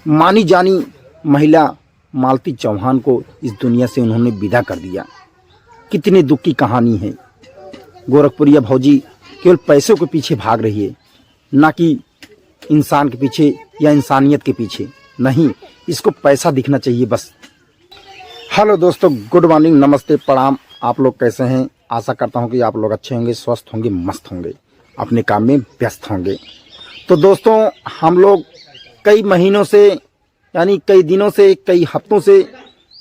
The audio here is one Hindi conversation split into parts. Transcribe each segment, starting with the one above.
मानी जानी महिला मालती चौहान को इस दुनिया से उन्होंने विदा कर दिया। कितनी दुख की कहानी है। गोरखपुरिया भौजी केवल पैसों के पीछे भाग रही है, ना कि इंसान के पीछे या इंसानियत के पीछे। नहीं, इसको पैसा दिखना चाहिए बस। हेलो दोस्तों, गुड मॉर्निंग, नमस्ते, प्रणाम। आप लोग कैसे हैं? आशा करता हूं कि आप लोग अच्छे होंगे, स्वस्थ होंगे, मस्त होंगे, अपने काम में व्यस्त होंगे। तो दोस्तों, हम लोग कई महीनों से, यानी कई दिनों से, कई हफ्तों से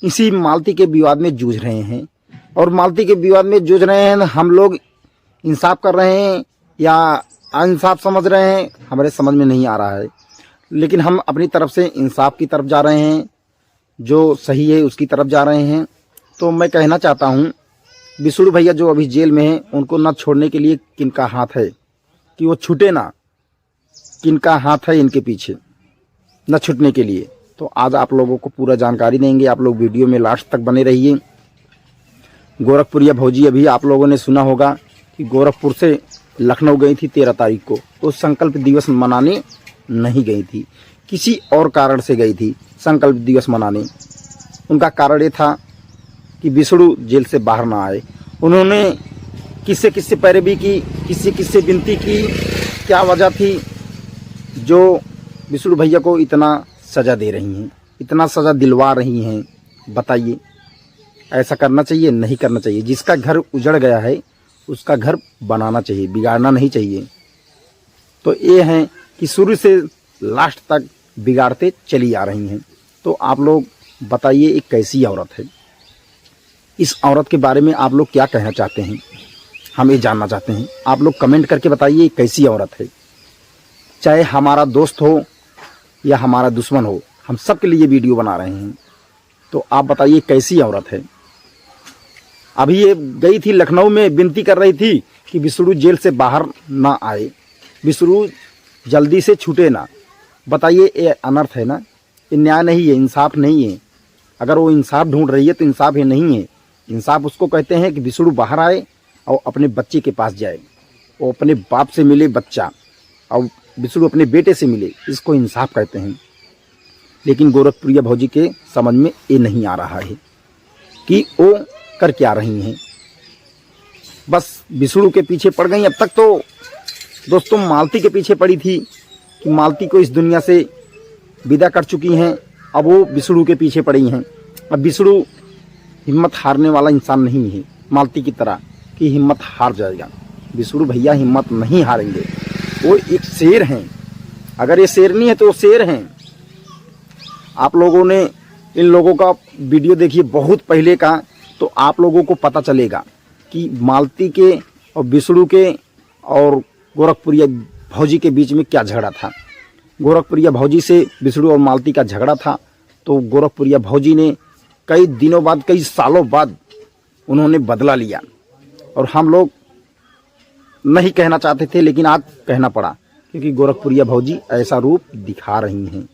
इसी मालती के विवाद में जूझ रहे हैं। और मालती के विवाद में जूझ रहे हैं, हम लोग इंसाफ कर रहे हैं या अनसाफ समझ रहे हैं, हमारे समझ में नहीं आ रहा है। लेकिन हम अपनी तरफ से इंसाफ की तरफ जा रहे हैं, जो सही है उसकी तरफ जा रहे हैं। तो मैं कहना चाहता हूँ, बिसुड़ू भैया जो अभी जेल में हैं, उनको न छोड़ने के लिए किनका हाथ है कि वो छूटे ना, किनका हाथ है इनके पीछे न छूटने के लिए। तो आज आप लोगों को पूरा जानकारी देंगे। आप लोग वीडियो में लास्ट तक बने रहिए। गोरखपुरिया भौजी, अभी आप लोगों ने सुना होगा कि गोरखपुर से लखनऊ गई थी 13 तारीख को। तो संकल्प दिवस मनाने नहीं गई थी, किसी और कारण से गई थी संकल्प दिवस मनाने। उनका कारण ये था कि बिसुड़ू जेल से बाहर ना आए। उन्होंने किससे किससे पैरवी की, किससे किससे विनती की, क्या वजह थी जो बिसुड़ू भैया को इतना सज़ा दे रही हैं, इतना सज़ा दिलवा रही हैं? बताइए, ऐसा करना चाहिए? नहीं करना चाहिए। जिसका घर उजड़ गया है उसका घर बनाना चाहिए, बिगाड़ना नहीं चाहिए। तो ये हैं कि शुरू से लास्ट तक बिगाड़ते चली आ रही हैं। तो आप लोग बताइए, एक कैसी औरत है? इस औरत के बारे में आप लोग क्या कहना चाहते हैं, हम ये जानना चाहते हैं। आप लोग कमेंट करके बताइए कैसी औरत है। चाहे हमारा दोस्त हो या हमारा दुश्मन हो, हम सब के लिए वीडियो बना रहे हैं। तो आप बताइए कैसी औरत है। अभी ये गई थी लखनऊ में, विनती कर रही थी कि बिसुड़ू जेल से बाहर ना आए, बिसुड़ू जल्दी से छूटे ना। बताइए, ये अनर्थ है ना, ये न्याय नहीं है, इंसाफ नहीं है। अगर वो इंसाफ ढूंढ रही है तो इंसाफ ये नहीं है। इंसाफ उसको कहते हैं कि बिसुड़ू बाहर आए और अपने बच्चे के पास जाए, वो अपने बाप से मिले बच्चा, और बिसुड़ू अपने बेटे से मिले, इसको इंसाफ कहते हैं। लेकिन गोरखपुरिया भौजी के समझ में ये नहीं आ रहा है कि वो कर क्या रही हैं। बस बिसुड़ू के पीछे पड़ गई। अब तक तो दोस्तों मालती के पीछे पड़ी थी कि मालती को इस दुनिया से विदा कर चुकी हैं, अब वो बिसुड़ू के पीछे पड़ी हैं। अब बिसुड़ू हिम्मत हारने वाला इंसान नहीं है मालती की तरह कि हिम्मत हार जाएगा। बिसुड़ू भैया हिम्मत नहीं हारेंगे, वो एक शेर हैं। अगर ये शेरनी है तो वो शेर हैं। आप लोगों ने इन लोगों का वीडियो देखिए बहुत पहले का, तो आप लोगों को पता चलेगा कि मालती के और बिसुड़ू के और गोरखपुरिया भौजी के बीच में क्या झगड़ा था। गोरखपुरिया भौजी से बिसुड़ू और मालती का झगड़ा था। तो गोरखपुरिया भौजी ने कई दिनों बाद, कई सालों बाद उन्होंने बदला लिया। और हम लोग नहीं कहना चाहते थे, लेकिन आज कहना पड़ा, क्योंकि गोरखपुरिया भौजी ऐसा रूप दिखा रही हैं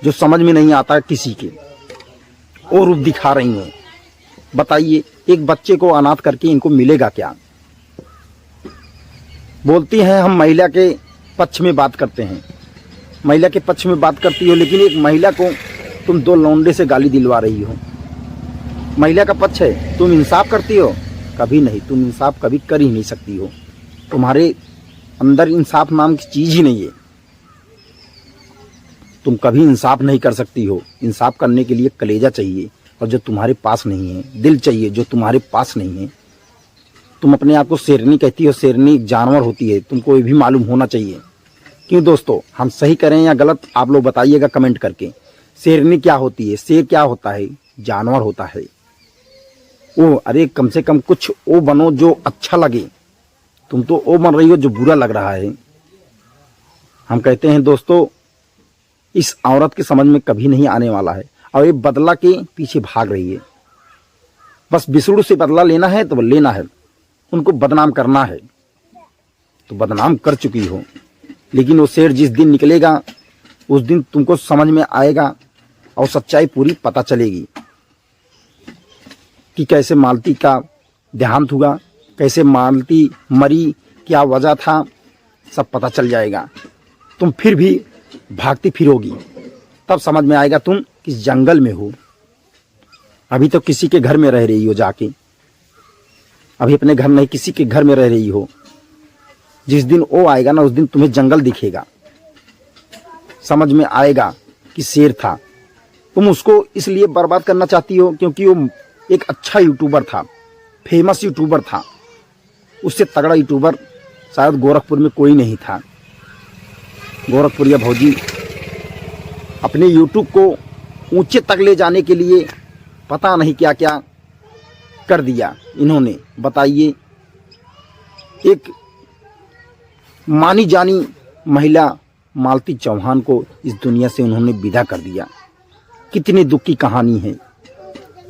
जो समझ में नहीं आता किसी के, वो रूप दिखा रही हैं। बताइए, एक बच्चे को अनाथ करके इनको मिलेगा क्या? बोलती हैं हम महिला के पक्ष में बात करते हैं, महिला के पक्ष में बात करती हो, लेकिन एक महिला को तुम 2 लौंडे से गाली दिलवा रही हो। महिला का पक्ष है, तुम इंसाफ करती हो? कभी नहीं, तुम इंसाफ कभी कर ही नहीं सकती हो। तुम्हारे अंदर इंसाफ नाम की चीज ही नहीं है। तुम कभी इंसाफ नहीं कर सकती हो। इंसाफ करने के लिए कलेजा चाहिए, और जो तुम्हारे पास नहीं है, दिल चाहिए जो तुम्हारे पास नहीं है। तुम अपने आप को शेरनी कहती हो, शेरनी एक जानवर होती है, तुमको ये भी मालूम होना चाहिए। क्यों दोस्तों, हम सही करें या गलत, आप लोग बताइएगा कमेंट करके। शेरनी क्या होती है, शेर क्या होता है? जानवर होता है। ओ अरे, कम से कम कुछ वो बनो जो अच्छा लगे। तुम तो वो बन रही हो जो बुरा लग रहा है। हम कहते हैं दोस्तों, इस औरत के समझ में कभी नहीं आने वाला है, और ये बदला के पीछे भाग रही है। बस बिसुड़ू से बदला लेना है तो लेना है, उनको बदनाम करना है तो बदनाम कर चुकी हो। लेकिन वो शेर जिस दिन निकलेगा उस दिन तुमको समझ में आएगा और सच्चाई पूरी पता चलेगी कि कैसे मालती का देहांत हुआ, कैसे मालती मरी, क्या वजह था, सब पता चल जाएगा। तुम फिर भी भागती फिरोगी, तब समझ में आएगा तुम किस जंगल में हो। अभी तो किसी के घर में रह रही हो जाके, अभी अपने घर नहीं किसी के घर में रह रही हो। जिस दिन वो आएगा ना उस दिन तुम्हें जंगल दिखेगा, समझ में आएगा कि शेर था। तुम उसको इसलिए बर्बाद करना चाहती हो क्योंकि वो एक अच्छा यूट्यूबर था, फेमस यूट्यूबर था। उससे तगड़ा यूट्यूबर शायद गोरखपुर में कोई नहीं था। गोरखपुरिया भौजी अपने यूट्यूब को ऊंचे तक ले जाने के लिए पता नहीं क्या क्या कर दिया इन्होंने। बताइए, एक मानी जानी महिला मालती चौहान को इस दुनिया से उन्होंने विदा कर दिया। कितनी दुख की कहानी है।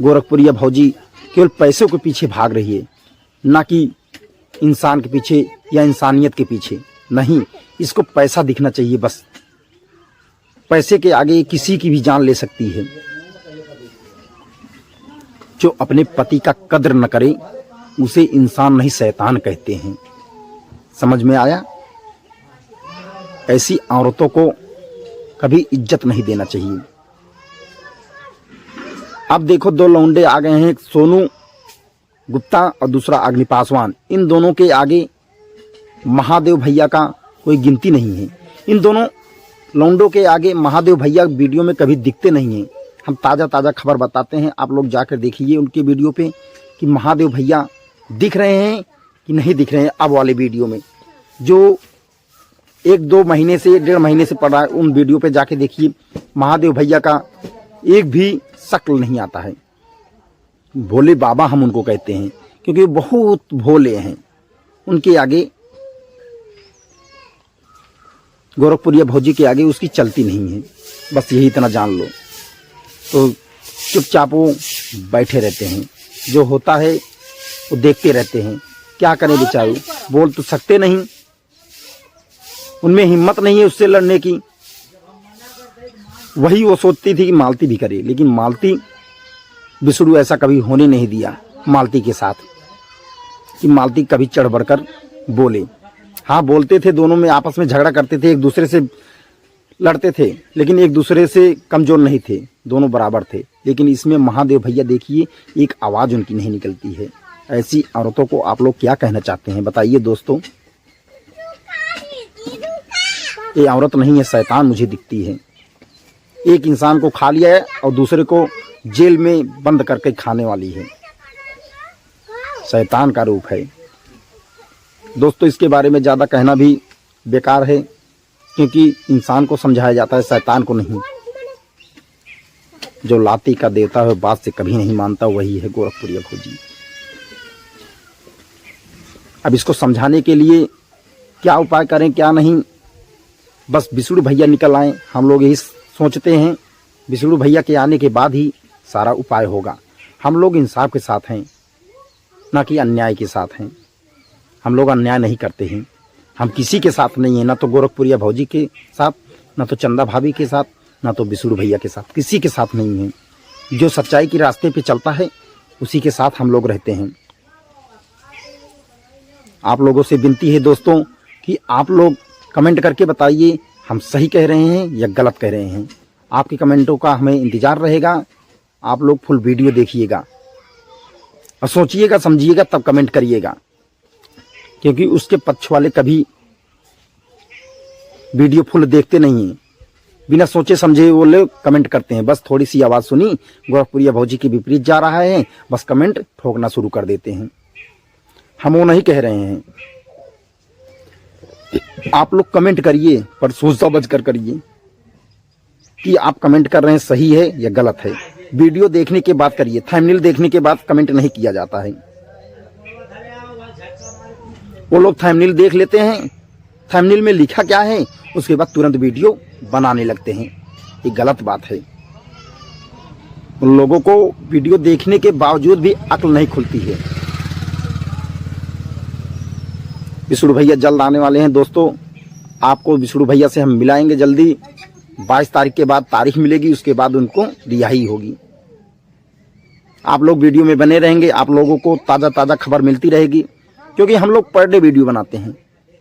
गोरखपुरिया भौजी केवल पैसों के पीछे भाग रही है, ना कि इंसान के पीछे या इंसानियत के पीछे नहीं। इसको पैसा दिखना चाहिए बस। पैसे के आगे किसी की भी जान ले सकती है। जो अपने पति का कद्र न करे उसे इंसान नहीं शैतान कहते हैं। समझ में आया? ऐसी औरतों को कभी इज्जत नहीं देना चाहिए। अब देखो, दो लौंडे आ गए हैं, एक सोनू गुप्ता और दूसरा अग्नि पासवान। इन दोनों के आगे महादेव भैया का कोई गिनती नहीं है। इन दोनों लौंडों के आगे महादेव भैया वीडियो में कभी दिखते नहीं हैं। हम ताज़ा ताज़ा खबर बताते हैं, आप लोग जाकर देखिए उनके वीडियो पे कि महादेव भैया दिख रहे हैं कि नहीं दिख रहे हैं। अब वाले वीडियो में जो 1-2 महीने से 1.5 महीने से पड़ा है, उन वीडियो पे जाके देखिए, महादेव भैया का एक भी शक्ल नहीं आता है। भोले बाबा हम उनको कहते हैं क्योंकि बहुत भोले हैं। उनके आगे, गोरखपुरिया भौजी के आगे उसकी चलती नहीं है। बस यही इतना जान लो। तो चुपचाप वो बैठे रहते हैं, जो होता है वो देखते रहते हैं। क्या करें बेचारे, बोल तो सकते नहीं, उनमें हिम्मत नहीं है उससे लड़ने की। वही वो सोचती थी कि मालती भी करे, लेकिन मालती विष्णु ऐसा कभी होने नहीं दिया मालती के साथ कि मालती कभी चढ़ बढ़कर बोले। हाँ, बोलते थे, दोनों में आपस में झगड़ा करते थे, एक दूसरे से लड़ते थे, लेकिन एक दूसरे से कमजोर नहीं थे, दोनों बराबर थे। लेकिन इसमें महादेव भैया देखिए, एक आवाज़ उनकी नहीं निकलती है। ऐसी औरतों को आप लोग क्या कहना चाहते हैं बताइए दोस्तों। ये औरत नहीं है, शैतान मुझे दिखती है। एक इंसान को खा लिया है और दूसरे को जेल में बंद करके खाने वाली है। शैतान का रूप है दोस्तों। इसके बारे में ज़्यादा कहना भी बेकार है क्योंकि इंसान को समझाया जाता है, शैतान को नहीं। जो लाती का देवता है बात से कभी नहीं मानता, वही है गोरखपुरिया भौजी। अब इसको समझाने के लिए क्या उपाय करें क्या नहीं, बस विष्णु भैया निकल आए। हम लोग यही सोचते हैं, विष्णु भैया के आने के बाद ही सारा उपाय होगा। हम लोग इंसाफ के साथ हैं, ना कि अन्याय के साथ हैं। हम लोग अन्याय नहीं करते हैं। हम किसी के साथ नहीं हैं, ना तो गोरखपुरिया भौजी के साथ, ना तो चंदा भाभी के साथ, ना तो विष्णु भैया के साथ। किसी के साथ नहीं हैं। जो सच्चाई के रास्ते पे चलता है उसी के साथ हम लोग रहते हैं। आप लोगों से विनती है दोस्तों कि आप लोग कमेंट करके बताइए हम सही कह रहे हैं या गलत कह रहे हैं। आपके कमेंटों का हमें इंतज़ार रहेगा। आप लोग फुल वीडियो देखिएगा और सोचिएगा समझिएगा तब कमेंट करिएगा, क्योंकि उसके पक्ष वाले कभी वीडियो फुल देखते नहीं हैं। बिना सोचे समझे वो लोग कमेंट करते हैं। बस थोड़ी सी आवाज़ सुनी, गोरखपुरिया भौजी के विपरीत जा रहा है, बस कमेंट ठोकना शुरू कर देते हैं। हम वो नहीं कह रहे हैं। आप लोग कमेंट करिए, पर सोच समझ कर करिए कि आप कमेंट कर रहे हैं सही है या गलत है। वीडियो देखने के बाद करिए, थंबनेल देखने के बाद कमेंट नहीं किया जाता है। वो लोग थंबनेल देख लेते हैं, थंबनेल में लिखा क्या है उसके बाद तुरंत वीडियो बनाने लगते हैं। ये गलत बात है। उन लोगों को वीडियो देखने के बावजूद भी अक्ल नहीं खुलती है। विष्णु भैया जल्द आने वाले हैं दोस्तों। आपको विष्णु भैया से हम मिलाएंगे जल्दी। 22 तारीख के बाद तारीख मिलेगी, उसके बाद उनको रिहाई होगी। आप लोग वीडियो में बने रहेंगे, आप लोगों को ताज़ा ताज़ा खबर मिलती रहेगी, क्योंकि हम लोग पर डे वीडियो बनाते हैं।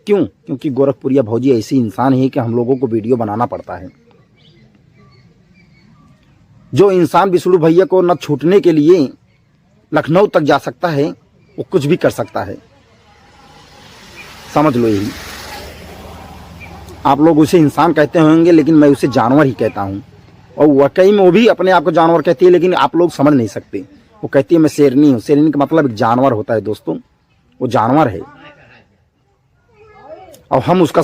क्यों? क्योंकि गोरखपुरिया भौजी ऐसी इंसान है कि हम लोगों को वीडियो बनाना पड़ता है। जो इंसान विष्णु भैया को न छूटने के लिए लखनऊ तक जा सकता है वो कुछ भी कर सकता है, समझ लो यही। आप लोग उसे इंसान कहते होंगे लेकिन मैं उसे जानवर ही कहता हूँ, और वाकई में वो भी अपने आप को जानवर कहती है, लेकिन आप लोग समझ नहीं सकते। वो कहती है मैं शेरनी हूँ। शेरनी का मतलब एक जानवर होता है दोस्तों, वो जानवर है। और हम उसका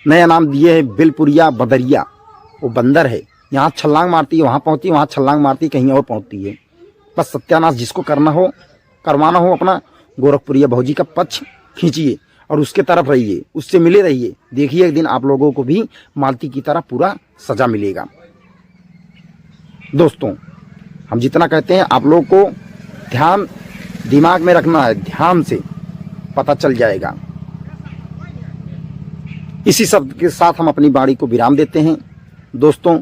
नया नाम दिए है बिलपुरिया बदरिया। वो बंदर है, यहाँ छलांग मारती है, वहाँ पहुँचती है, वहाँ छलांग मारती है, कहीं और पहुँचती है। बस सत्यानाश जिसको करना हो, करवाना हो, अपना गोरखपुरिया भौजी का पक्ष खींचिए और उसके तरफ रहिए, उससे मिले रहिए। देखिए एक दिन आप लोगों को भी मालती की तरह पूरा सजा मिलेगा। दोस्तों हम जितना कहते हैं आप लोगों को ध्यान दिमाग में रखना है, ध्यान से पता चल जाएगा। इसी शब्द के साथ हम अपनी वाणी को विराम देते हैं दोस्तों।